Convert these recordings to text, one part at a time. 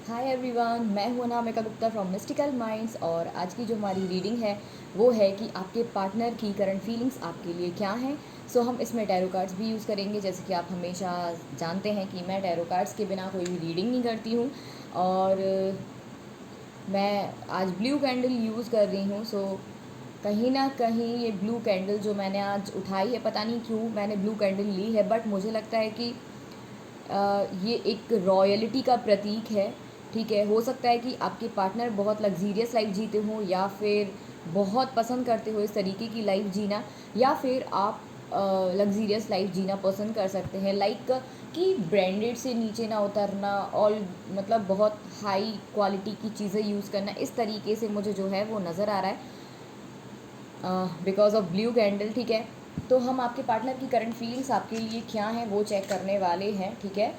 Hi everyone, मैं हूं Anamika Gupta from mystical minds. और आज की जो हमारी रीडिंग है वो है कि आपके पार्टनर की करंट फीलिंग्स आपके लिए क्या हैं। हम इसमें टैरो कार्ड्स भी यूज़ करेंगे। जैसे कि आप हमेशा जानते हैं कि मैं टैरो कार्ड्स के बिना कोई भी रीडिंग नहीं करती हूँ। और मैं आज ब्लू कैंडल यूज़ कर रही हूँ। कहीं ना कहीं ये ब्लू कैंडल जो मैंने आज उठाई है, पता नहीं क्यों मैंने ब्लू कैंडल ली है, बट मुझे लगता है कि ये एक रॉयल्टी का प्रतीक है। ठीक है, हो सकता है कि आपके पार्टनर बहुत लग्जीरियस लाइफ जीते हों, या फिर बहुत पसंद करते हो इस तरीके की लाइफ जीना, या फिर आप लग्जीरियस लाइफ जीना पसंद कर सकते हैं। लाइक कि ब्रांडेड से नीचे ना उतरना, और मतलब बहुत हाई क्वालिटी की चीज़ें यूज़ करना, इस तरीके से मुझे जो है वो नज़र आ रहा है बिकॉज ऑफ ब्लू कैंडल। ठीक है, तो हम आपके पार्टनर की करंट फीलिंग्स आपके लिए क्या हैं वो चेक करने वाले हैं। ठीक है,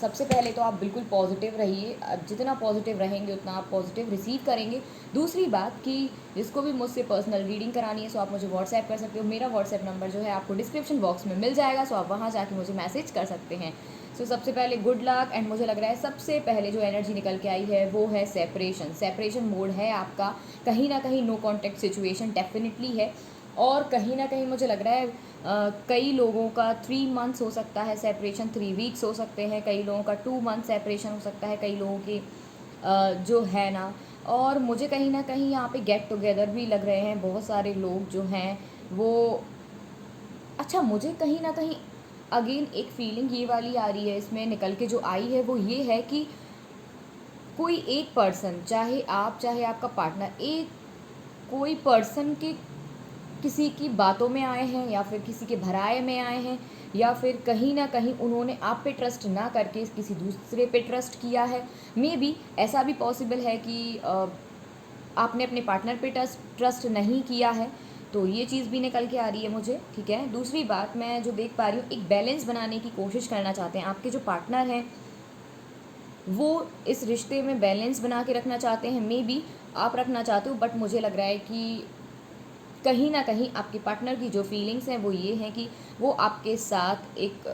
सबसे पहले तो आप बिल्कुल पॉजिटिव रहिए। आप जितना पॉजिटिव रहेंगे उतना आप पॉजिटिव रिसीव करेंगे। दूसरी बात कि जिसको भी मुझसे पर्सनल रीडिंग करानी है आप मुझे व्हाट्सएप कर सकते हो। मेरा व्हाट्सएप नंबर जो है आपको डिस्क्रिप्शन बॉक्स में मिल जाएगा, आप वहाँ जाके मुझे मैसेज कर सकते हैं। सबसे पहले गुड लक। एंड मुझे लग रहा है सबसे पहले जो एनर्जी निकल के आई है वो है सेपरेशन मोड है आपका। कहीं ना कहीं नो कॉन्टैक्ट सिचुएशन डेफिनेटली है। और कहीं ना कहीं मुझे लग रहा है कई लोगों का 3 मंथ्स हो सकता है सेपरेशन, 3 वीक्स हो सकते हैं, कई लोगों का 2 मंथ सेपरेशन हो सकता है, कई लोगों की जो है ना। और मुझे कहीं ना कहीं यहाँ पे गेट टुगेदर भी लग रहे हैं बहुत सारे लोग जो हैं वो। अच्छा, मुझे कहीं ना कहीं अगेन एक फीलिंग ये वाली आ रही है, इसमें निकल के जो आई है वो ये है कि कोई एक पर्सन, चाहे आप चाहे आपका पार्टनर, एक कोई पर्सन के किसी की बातों में आए हैं, या फिर किसी के भराए में आए हैं, या फिर कहीं ना कहीं उन्होंने आप पे ट्रस्ट ना करके किसी दूसरे पे ट्रस्ट किया है। मे बी ऐसा भी पॉसिबल है कि आपने अपने पार्टनर पे ट्रस्ट नहीं किया है। तो ये चीज़ भी निकल के आ रही है मुझे। ठीक है, दूसरी बात मैं जो देख पा रही हूँ, एक बैलेंस बनाने की कोशिश करना चाहते हैं आपके जो पार्टनर हैं, वो इस रिश्ते में बैलेंस बना के रखना चाहते हैं। मे बी आप रखना चाहते हो, बट मुझे लग रहा है कि कहीं ना कहीं आपके पार्टनर की जो फीलिंग्स हैं वो ये हैं कि वो आपके साथ एक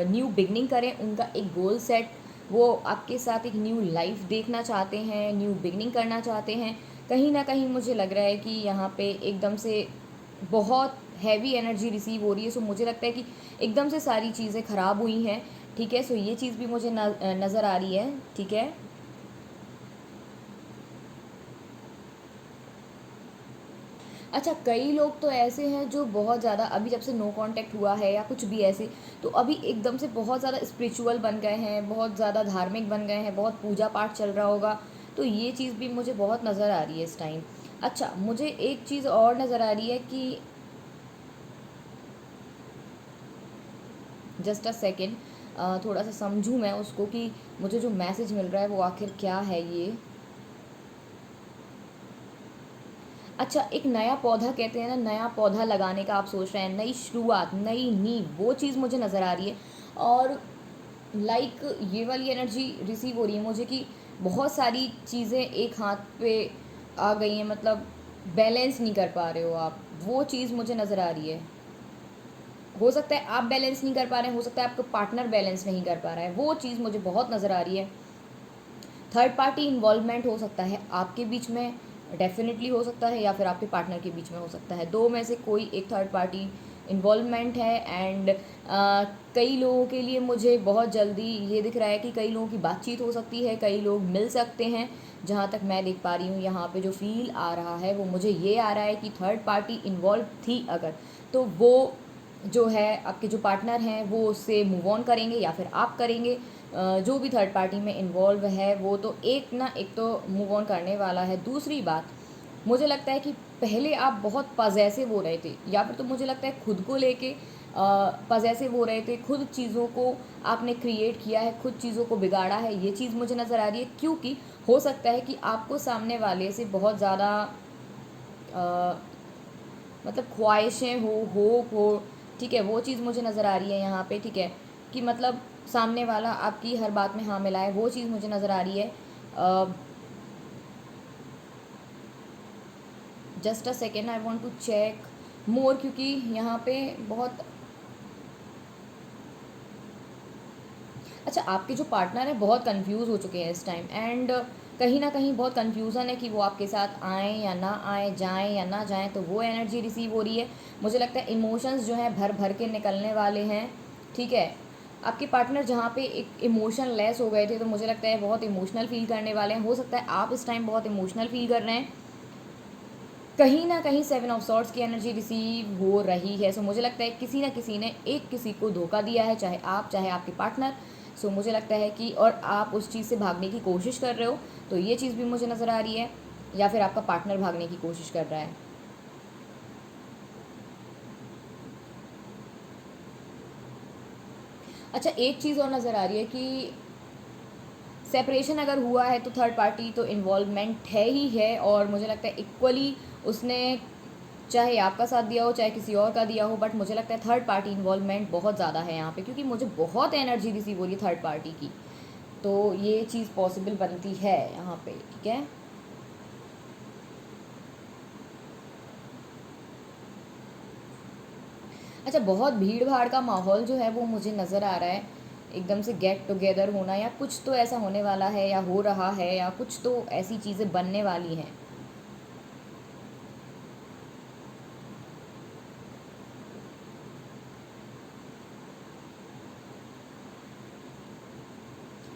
न्यू बिगनिंग करें। उनका एक गोल सेट, वो आपके साथ एक न्यू लाइफ देखना चाहते हैं, न्यू बिगनिंग करना चाहते हैं। कहीं ना कहीं मुझे लग रहा है कि यहाँ पे एकदम से बहुत हैवी एनर्जी रिसीव हो रही है। मुझे लगता है कि एकदम से सारी चीज़ें ख़राब हुई हैं। ठीक है, ये चीज़ भी मुझे नज़र आ रही है। ठीक है, अच्छा, कई लोग तो ऐसे हैं जो बहुत ज़्यादा अभी जब से नो कांटेक्ट हुआ है या कुछ भी ऐसे, तो अभी एकदम से बहुत ज़्यादा स्पिरिचुअल बन गए हैं, बहुत ज़्यादा धार्मिक बन गए हैं, बहुत पूजा पाठ चल रहा होगा। तो ये चीज़ भी मुझे बहुत नज़र आ रही है इस टाइम। अच्छा, मुझे एक चीज़ और नज़र आ रही है कि जस्ट अ सेकेंड, थोड़ा सा समझूँ मैं उसको कि मुझे जो मैसेज मिल रहा है वो आखिर क्या है ये। अच्छा, एक नया पौधा कहते हैं ना, नया पौधा लगाने का आप सोच रहे हैं, नई शुरुआत, नई नींव, वो चीज़ मुझे नज़र आ रही है। और लाइक ये वाली एनर्जी रिसीव हो रही है मुझे कि बहुत सारी चीज़ें एक हाथ पे आ गई हैं, मतलब बैलेंस नहीं कर पा रहे हो आप, वो चीज़ मुझे नज़र आ रही है। हो सकता है आप बैलेंस नहीं कर पा रहे हैं, हो सकता है आपका पार्टनर बैलेंस नहीं कर पा रहा है, वो चीज़ मुझे बहुत नज़र आ रही है। थर्ड पार्टी इन्वॉल्वमेंट हो सकता है आपके बीच में, डेफिनेटली हो सकता है, या फिर आपके पार्टनर के बीच में हो सकता है। दो में से कोई एक थर्ड पार्टी इन्वॉल्वमेंट है। एंड कई लोगों के लिए मुझे बहुत जल्दी ये दिख रहा है कि कई लोगों की बातचीत हो सकती है, कई लोग मिल सकते हैं। जहाँ तक मैं देख पा रही हूँ यहाँ पे जो फील आ रहा है वो मुझे ये आ रहा है कि थर्ड पार्टी इन्वॉल्व थी अगर, तो वो जो है आपके जो पार्टनर हैं वो उससे मूव ऑन करेंगे या फिर आप करेंगे। जो भी थर्ड पार्टी में इन्वॉल्व है वो तो एक ना एक तो मूव ऑन करने वाला है। दूसरी बात, मुझे लगता है कि पहले आप बहुत पजेसिव हो रहे थे, या फिर तो मुझे लगता है खुद को लेके पजेसिव हो रहे थे, खुद चीज़ों को आपने क्रिएट किया है, खुद चीज़ों को बिगाड़ा है, ये चीज़ मुझे नज़र आ रही है। क्योंकि हो सकता है कि आपको सामने वाले से बहुत ज़्यादा मतलब ख्वाहिशें हो। ठीक है, वो चीज़ मुझे नज़र आ रही है यहाँ पे। ठीक है, कि मतलब सामने वाला आपकी हर बात में हाँ मिलाए, वो चीज़ मुझे नज़र आ रही है। Just a second, I want to check more, क्योंकि यहाँ पे बहुत। अच्छा, आपके जो पार्टनर हैं बहुत कंफ्यूज हो चुके हैं इस टाइम, एंड कहीं ना कहीं बहुत कंफ्यूजन है कि वो आपके साथ आएँ या ना आएँ, जाएँ या ना जाएँ, तो वो एनर्जी रिसीव हो रही है। मुझे लगता है इमोशंस जो हैं भर भर के निकलने वाले हैं, ठीक है। आपके पार्टनर जहाँ पे एक इमोशन लेस हो गए थे, तो मुझे लगता है बहुत इमोशनल फील करने वाले हैं। हो सकता है आप इस टाइम बहुत इमोशनल फील कर रहे हैं, कहीं ना कहीं 7 ऑफ सॉर्ड्स की एनर्जी रिसीव हो रही है। सो मुझे लगता है किसी ना किसी ने एक किसी को धोखा दिया है, चाहे आप चाहे आपके पार्टनर। सो मुझे लगता है कि और आप उस चीज़ से भागने की कोशिश कर रहे हो, तो ये चीज़ भी मुझे नज़र आ रही है, या फिर आपका पार्टनर भागने की कोशिश कर रहा है। अच्छा, एक चीज़ और नज़र आ रही है कि सेपरेशन अगर हुआ है तो थर्ड पार्टी तो इन्वॉल्वमेंट है ही है, और मुझे लगता है इक्वली उसने चाहे आपका साथ दिया हो चाहे किसी और का दिया हो, बट मुझे लगता है थर्ड पार्टी इन्वॉल्वमेंट बहुत ज़्यादा है यहाँ पे, क्योंकि मुझे बहुत एनर्जी रिसीव हो रही है थर्ड पार्टी की। तो ये चीज़ पॉसिबल बनती है यहाँ पे, ठीक है। अच्छा, बहुत भीड़ भाड़ का माहौल जो है वो मुझे नज़र आ रहा है, एकदम से गेट टुगेदर होना या कुछ तो ऐसा होने वाला है या हो रहा है, या कुछ तो ऐसी चीज़ें बनने वाली हैं।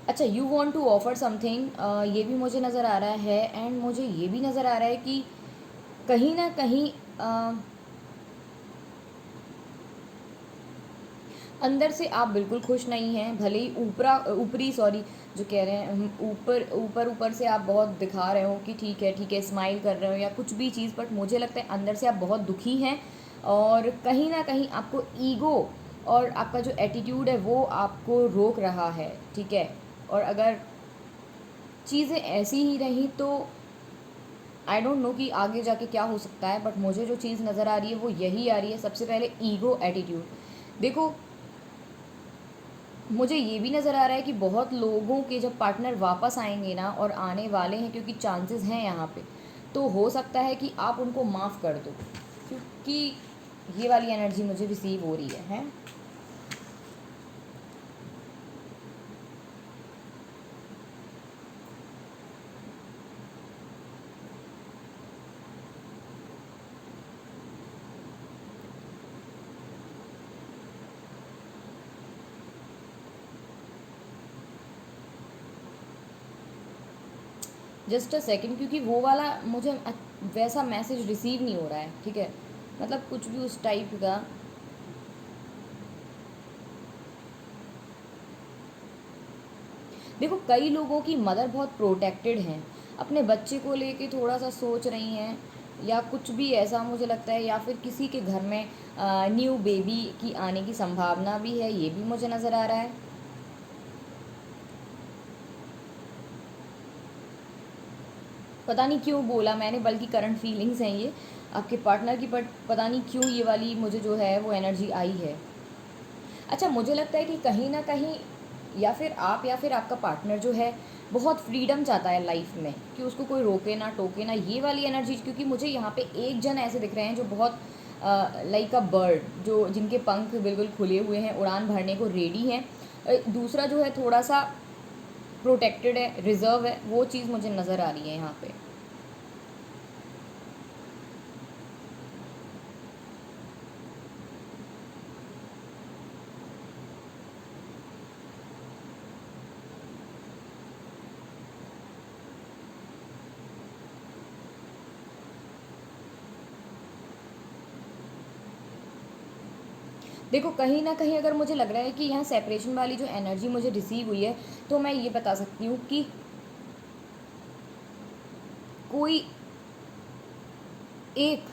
अच्छा, you want to offer something, ये भी मुझे नज़र आ रहा है, एंड मुझे ये भी नज़र आ रहा है कि कहीं ना कहीं अंदर से आप बिल्कुल खुश नहीं हैं, भले ही ऊपरी सॉरी जो कह रहे हैं ऊपर ऊपर ऊपर से आप बहुत दिखा रहे हो कि ठीक है स्माइल कर रहे हो या कुछ भी चीज़, बट मुझे लगता है अंदर से आप बहुत दुखी हैं, और कहीं ना कहीं आपको ईगो और आपका जो एटीट्यूड है वो आपको रोक रहा है, ठीक है। और अगर चीज़ें ऐसी ही रहीं तो आई डोंट नो कि आगे जाके क्या हो सकता है, बट मुझे जो चीज़ नज़र आ रही है वो यही आ रही है। सबसे पहले ईगो एटीट्यूड देखो, मुझे ये भी नज़र आ रहा है कि बहुत लोगों के जब पार्टनर वापस आएंगे ना, और आने वाले हैं क्योंकि चांसेस हैं यहाँ पे, तो हो सकता है कि आप उनको माफ़ कर दो, क्योंकि ये वाली एनर्जी मुझे रिसीव हो रही है। जस्ट अ सेकेंड, क्योंकि वो वाला मुझे वैसा मैसेज रिसीव नहीं हो रहा है, ठीक है, मतलब कुछ भी उस टाइप का। देखो, कई लोगों की मदर बहुत प्रोटेक्टेड हैं, अपने बच्चे को लेके थोड़ा सा सोच रही हैं, या कुछ भी ऐसा मुझे लगता है, या फिर किसी के घर में न्यू बेबी की आने की संभावना भी है, ये भी मुझे नज़र आ रहा है। पता नहीं क्यों बोला मैंने, बल्कि करंट फीलिंग्स हैं ये आपके पार्टनर की, बट पता नहीं क्यों ये वाली मुझे जो है वो एनर्जी आई है। अच्छा, मुझे लगता है कि कहीं ना कहीं या फिर आप या फिर आपका पार्टनर जो है बहुत फ्रीडम चाहता है लाइफ में, कि उसको कोई रोके ना टोके ना, ये वाली एनर्जी, क्योंकि मुझे यहाँ पे एक जन ऐसे दिख रहे हैं जो बहुत लाइक अ बर्ड, जो जिनके पंख बिल्कुल खुले हुए हैं, उड़ान भरने को रेडी हैं। दूसरा जो है थोड़ा सा प्रोटेक्टेड है, रिजर्व है, वो चीज़ मुझे नज़र आ रही है यहाँ पे। देखो, कहीं ना कहीं अगर मुझे लग रहा है कि यहाँ सेपरेशन वाली जो एनर्जी मुझे रिसीव हुई है, तो मैं ये बता सकती हूँ कि कोई एक,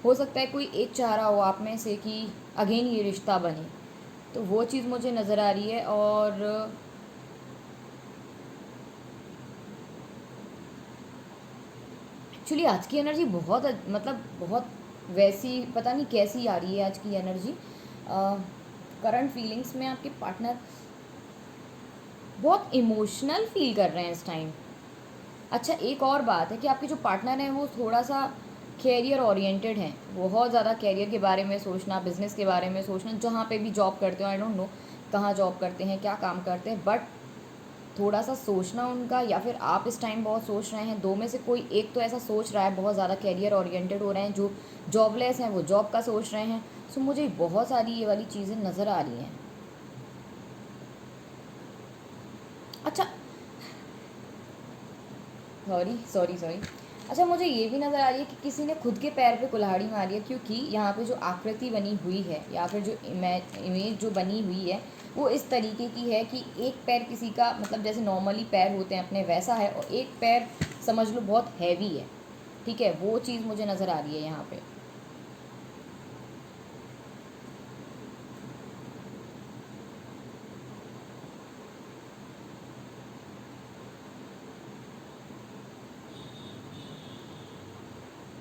हो सकता है कोई एक चाह रहा हो आप में से कि अगेन ये रिश्ता बने, तो वो चीज़ मुझे नज़र आ रही है। और एक्चुअली आज की एनर्जी बहुत मतलब बहुत वैसी पता नहीं कैसी आ रही है आज की एनर्जी। करंट फीलिंग्स में आपके पार्टनर बहुत इमोशनल फील कर रहे हैं इस टाइम। अच्छा, एक और बात है कि आपके जो पार्टनर हैं वो थोड़ा सा कैरियर ओरिएंटेड हैं, बहुत ज़्यादा कैरियर के बारे में सोचना, बिजनेस के बारे में सोचना, जहाँ पे भी जॉब करते हो, आई डोंट नो, कहाँ जॉब करते हैं, क्या काम करते हैं, बट थोड़ा सा सोचना उनका, या फिर आप इस टाइम बहुत सोच रहे हैं, दो में से कोई एक तो ऐसा सोच रहा है, बहुत ज़्यादा कैरियर ओरिएंटेड हो रहे हैं, जो जॉबलेस हैं वो जॉब का सोच रहे हैं। सो मुझे बहुत सारी ये वाली चीज़ें नज़र आ रही हैं। अच्छा, सॉरी सॉरी सॉरी। अच्छा, मुझे ये भी नज़र आ रही है कि किसी ने खुद के पैर पे कुल्हाड़ी मारी है, क्योंकि यहाँ पे जो आकृति बनी हुई है या फिर जो इमेज जो बनी हुई है वो इस तरीके की है कि एक पैर किसी का, मतलब जैसे नॉर्मली पैर होते हैं अपने, वैसा है, और एक पैर समझ लो बहुत हैवी है। ठीक है, वो चीज़ मुझे नज़र आ रही है यहाँ पे।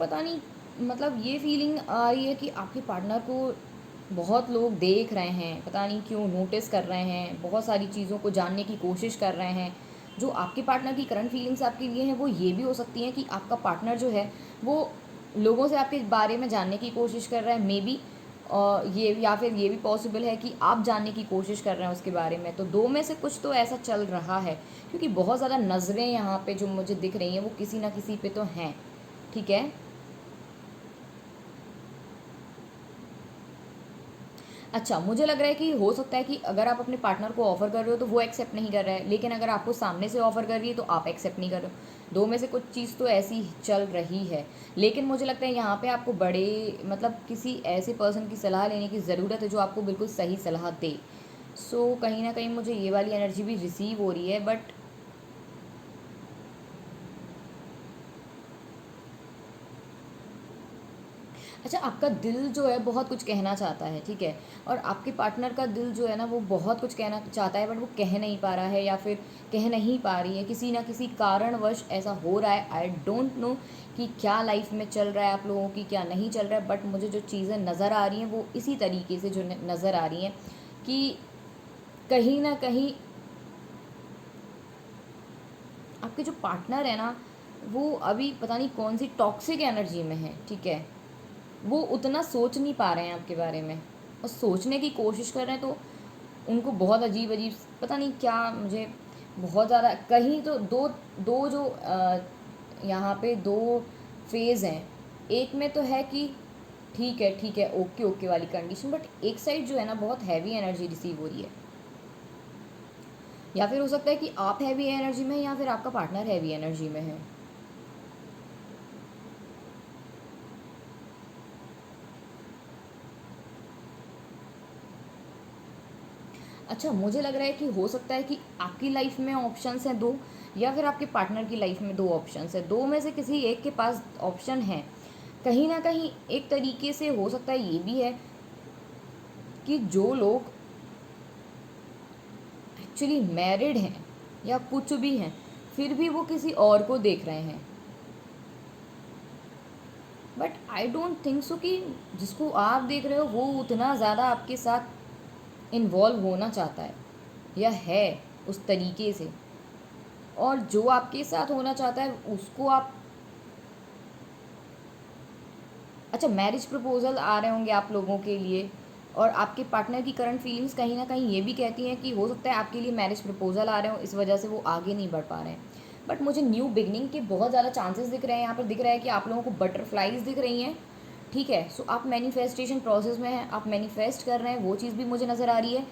पता नहीं, मतलब ये फीलिंग आ रही है कि आपके पार्टनर को बहुत लोग देख रहे हैं, पता नहीं क्यों नोटिस कर रहे हैं, बहुत सारी चीज़ों को जानने की कोशिश कर रहे हैं। जो आपके पार्टनर की करंट फीलिंग्स आपके लिए हैं वो ये भी हो सकती हैं कि आपका पार्टनर जो है वो लोगों से आपके बारे में जानने की कोशिश कर रहा है, मे बी। ये, या फिर ये भी पॉसिबल है कि आप जानने की कोशिश कर रहे हैं उसके बारे में। तो दो में से कुछ तो ऐसा चल रहा है, क्योंकि बहुत ज़्यादा नज़रें यहाँ पे जो मुझे दिख रही हैं वो किसी ना किसी पे तो हैं। ठीक है। अच्छा, मुझे लग रहा है कि हो सकता है कि अगर आप अपने पार्टनर को ऑफ़र कर रहे हो तो वो एक्सेप्ट नहीं कर रहा है, लेकिन अगर आपको सामने से ऑफ़र कर रही है तो आप एक्सेप्ट नहीं कर रहे हो। दो में से कुछ चीज़ तो ऐसी चल रही है, लेकिन मुझे लगता है यहाँ पे आपको बड़े, मतलब किसी ऐसे पर्सन की सलाह लेने की ज़रूरत है जो आपको बिल्कुल सही सलाह दे। सो कहीं ना कहीं मुझे ये वाली एनर्जी भी रिसीव हो रही है, बट अच्छा, आपका दिल जो है बहुत कुछ कहना चाहता है, ठीक है, और आपके पार्टनर का दिल जो है ना वो बहुत कुछ कहना चाहता है, बट वो कह नहीं पा रहा है या फिर कह नहीं पा रही है, किसी ना किसी कारणवश ऐसा हो रहा है। आई डोंट नो कि क्या लाइफ में चल रहा है आप लोगों की, क्या नहीं चल रहा है, बट मुझे जो चीज़ें नज़र आ रही हैं वो इसी तरीके से जो नज़र आ रही हैं कि कहीं ना कहीं आपके जो पार्टनर है ना वो अभी पता नहीं कौन सी टॉक्सिक एनर्जी में है। ठीक है, वो उतना सोच नहीं पा रहे हैं आपके बारे में, और सोचने की कोशिश कर रहे हैं तो उनको बहुत अजीब अजीब, पता नहीं क्या, मुझे बहुत ज़्यादा कहीं तो दो दो जो यहाँ पे दो फेज़ हैं। एक में तो है कि ठीक है, ओके ओके वाली कंडीशन, बट एक साइड जो है ना बहुत हैवी एनर्जी रिसीव हो रही है। या फिर हो सकता है कि आप हैवी एनर्जी में हैं या फिर आपका पार्टनर हैवी एनर्जी में है। अच्छा, मुझे लग रहा है कि हो सकता है कि आपकी लाइफ में ऑप्शंस हैं दो, या फिर आपके पार्टनर की लाइफ में दो ऑप्शंस हैं। दो में से किसी एक के पास ऑप्शन है। कहीं ना कहीं एक तरीके से हो सकता है ये भी है कि जो लोग एक्चुअली मैरिड हैं या कुछ भी हैं, फिर भी वो किसी और को देख रहे हैं। But I don't think so कि जिसको आप देख रहे हो वो उतना ज़्यादा आपके साथ इन्वॉल्व होना चाहता है या है उस तरीके से। और जो आपके साथ होना चाहता है उसको आप, अच्छा, मैरिज प्रपोजल आ रहे होंगे आप लोगों के लिए, और आपके पार्टनर की करंट फीलिंग्स कहीं ना कहीं ये भी कहती हैं कि हो सकता है आपके लिए मैरिज प्रपोजल आ रहे हो, इस वजह से वो आगे नहीं बढ़ पा रहे हैं। बट मुझे न्यू बिगनिंग के बहुत ज़्यादा चांसेस दिख रहे हैं यहाँ पर। दिख रहा है कि आप लोगों को बटरफ्लाइज दिख रही हैं। ठीक है, सो आप मैनिफेस्टेशन प्रोसेस में हैं, आप मैनिफेस्ट कर रहे हैं, वो चीज़ भी मुझे नज़र आ रही है।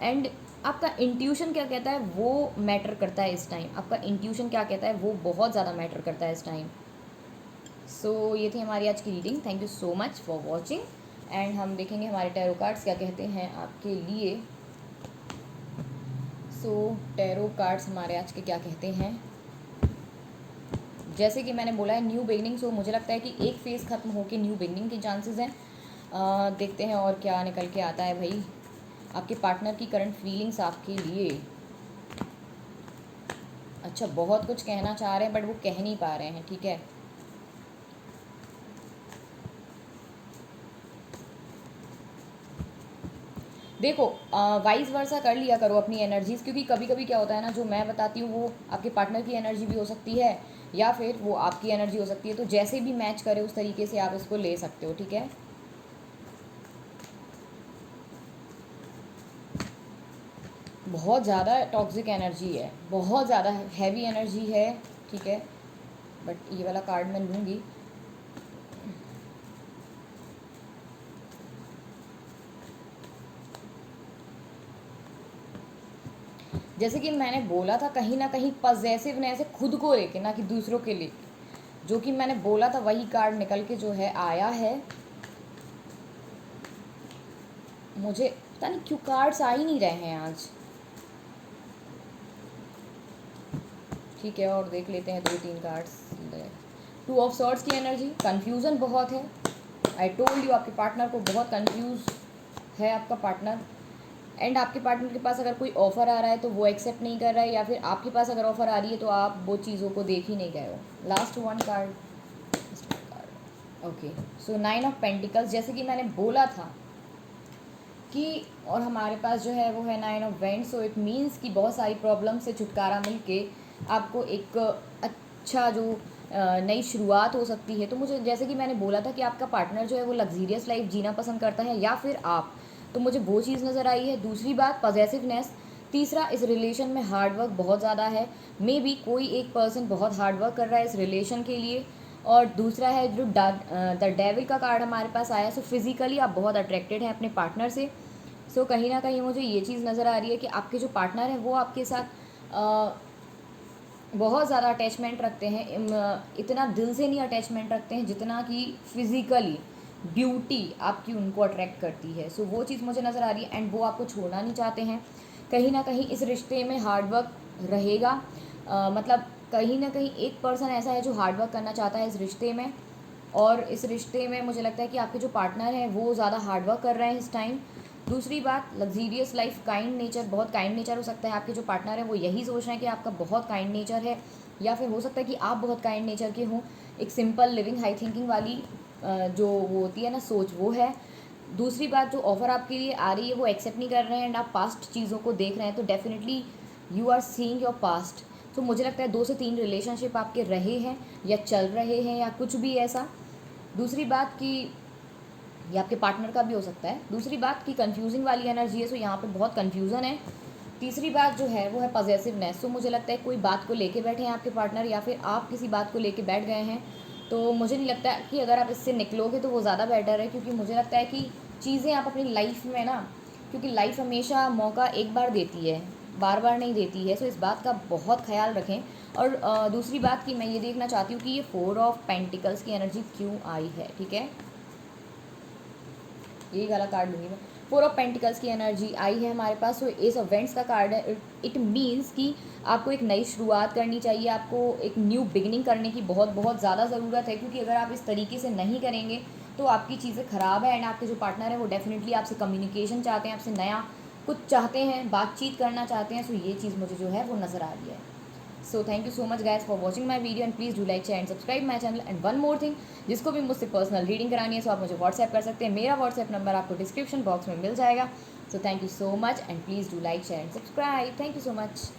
एंड आपका इंट्यूशन क्या कहता है वो मैटर करता है इस टाइम। आपका इंट्यूशन क्या कहता है वो बहुत ज़्यादा मैटर करता है इस टाइम। सो ये थी हमारी आज की reading. Thank you so much for watching, and हम देखेंगे हमारे टैरो कार्ड्स क्या कहते हैं आपके लिए। सो टैरो कार्ड्स हमारे आज के क्या कहते हैं। जैसे कि मैंने बोला है न्यू बिगनिंग, सो मुझे लगता है कि एक फेज़ ख़त्म होकर न्यू बिगनिंग के चांसेस हैं। देखते हैं और क्या निकल के आता है भाई। आपके पार्टनर की करंट फीलिंग्स आपके लिए, अच्छा, बहुत कुछ कहना चाह रहे हैं बट वो कह नहीं पा रहे हैं। ठीक है, देखो, वाइस वर्सा कर लिया करो अपनी एनर्जीज़, क्योंकि कभी कभी क्या होता है ना, जो मैं बताती हूँ वो आपके पार्टनर की एनर्जी भी हो सकती है या फिर वो आपकी एनर्जी हो सकती है। तो जैसे भी मैच करे उस तरीके से आप इसको ले सकते हो। ठीक है, बहुत ज़्यादा टॉक्सिक एनर्जी है, बहुत ज़्यादा हैवी एनर्जी है, ठीक है। बट ये वाला कार्ड मैं लूँगी। जैसे कि मैंने बोला था, कहीं ना कहीं पॉजेसिवनेस है खुद को लेके, ना कि दूसरों के लिए। जो कि मैंने बोला था वही कार्ड निकल के जो है आया है। मुझे पता नहीं क्यों कार्ड्स आ ही नहीं रहे हैं आज। ठीक है, और देख लेते हैं 2-3 कार्ड्स। 2 ऑफ सॉर्ड्स की एनर्जी, कन्फ्यूज़न बहुत है। आई टोल्ड यू, आपके पार्टनर को बहुत कन्फ्यूज है आपका पार्टनर। एंड आपके पार्टनर के पास अगर कोई ऑफ़र आ रहा है तो वो एक्सेप्ट नहीं कर रहा है, या फिर आपके पास अगर ऑफ़र आ रही है तो आप वो चीज़ों को देख ही नहीं गए हो। Last one card. Okay, so 9 of pentacles, जैसे कि मैंने बोला था कि, और हमारे पास जो है वो है 9 of vents. So it means कि बहुत सारी प्रॉब्लम से छुटकारा मिल के आपको एक अच्छा जो नई शुरुआत हो सकती है। तो मुझे, जैसे कि मैंने बोला था कि आपका पार्टनर जो है वो लग्जीरियस लाइफ जीना पसंद करता है, या फिर आप, तो मुझे वो चीज़ नज़र आई है। दूसरी बात पॉजेसिवनेस। तीसरा, इस रिलेशन में हार्डवर्क बहुत ज़्यादा है। मे बी कोई एक पर्सन बहुत हार्डवर्क कर रहा है इस रिलेशन के लिए। और दूसरा है जो द डेविल का कार्ड हमारे पास आया। सो फिज़िकली आप बहुत अट्रैक्टेड हैं अपने पार्टनर से। सो कहीं ना कहीं मुझे ये चीज़ नज़र आ रही है कि आपके जो पार्टनर हैं वो आपके साथ बहुत ज़्यादा अटैचमेंट रखते हैं। इतना दिल से नहीं अटैचमेंट रखते हैं जितना कि फिज़िकली ब्यूटी आपकी उनको अट्रैक्ट करती है। सो वो चीज़ मुझे नज़र आ रही है। एंड वो आपको छोड़ना नहीं चाहते हैं। कहीं ना कहीं इस रिश्ते में हार्डवर्क रहेगा। मतलब कहीं ना कहीं एक पर्सन ऐसा है जो हार्डवर्क करना चाहता है इस रिश्ते में। और इस रिश्ते में मुझे लगता है कि आपके जो पार्टनर हैं वो ज़्यादा हार्डवर्क कर रहे हैं इस टाइम। दूसरी बात, लग्जीरियस लाइफ, काइंड नेचर, बहुत काइंड नेचर हो सकता है आपके जो पार्टनर है वो यही सोच रहे हैं कि आपका बहुत काइंड नेचर है, या फिर हो सकता है कि आप बहुत काइंड नेचर के हों। एक सिंपल लिविंग, हाई थिंकिंग वाली जो वो होती है ना सोच, वो है। दूसरी बात, जो ऑफ़र आपके लिए आ रही है वो एक्सेप्ट नहीं कर रहे हैं एंड आप पास्ट चीज़ों को देख रहे हैं, तो definitely you are seeing your past. तो मुझे लगता है 2 से 3 रिलेशनशिप आपके रहे हैं या चल रहे हैं या कुछ भी ऐसा। दूसरी बात कि ये आपके पार्टनर का भी हो सकता है। दूसरी बात कि कंफ्यूजिंग वाली एनर्जी है, सो यहाँ पे बहुत कंफ्यूजन है। तीसरी बात जो है वो है पॉजेसिवनेस। सो मुझे लगता है कोई बात को लेके बैठे हैं आपके पार्टनर, या फिर आप किसी बात को लेके बैठ गए हैं। तो मुझे नहीं लगता कि अगर आप इससे निकलोगे तो वो ज़्यादा बेटर है, क्योंकि मुझे लगता है कि चीज़ें आप अपनी लाइफ में ना, क्योंकि लाइफ हमेशा मौका एक बार देती है, बार बार नहीं देती है। सो इस बात का बहुत ख्याल रखें। और दूसरी बात कि मैं ये देखना चाहती हूँ कि ये 4 ऑफ पेंटिकल्स की एनर्जी क्यों आई है, ठीक है। यही वाला कार्ड लूँगी मैं। 4 ऑफ पेंटिकल्स की एनर्जी आई है हमारे पास। तो एस ऑफ वेंट्स का कार्ड है। इट मीन्स कि आपको एक नई शुरुआत करनी चाहिए, आपको एक न्यू बिगिनिंग करने की बहुत बहुत ज़्यादा ज़रूरत है, क्योंकि अगर आप इस तरीके से नहीं करेंगे तो आपकी चीज़ें ख़राब है। एंड आपके जो पार्टनर है वो डेफिनेटली आपसे कम्युनिकेशन चाहते हैं, आपसे नया कुछ चाहते हैं, बातचीत करना चाहते हैं। सो ये चीज़ मुझे जो है वो नज़र आ रही है। So thank you so much guys for watching my video, and please do like, share and subscribe my channel. And one more thing, जिसको भी मुझसे पर्सनल रीडिंग करानी है सो आप मुझे व्हाट्सएप कर सकते हैं। मेरा व्हाट्सएप नंबर आपको डिस्क्रिप्शन बॉक्स में मिल जाएगा। So thank you so much, and please do like, share and subscribe. Thank you so much.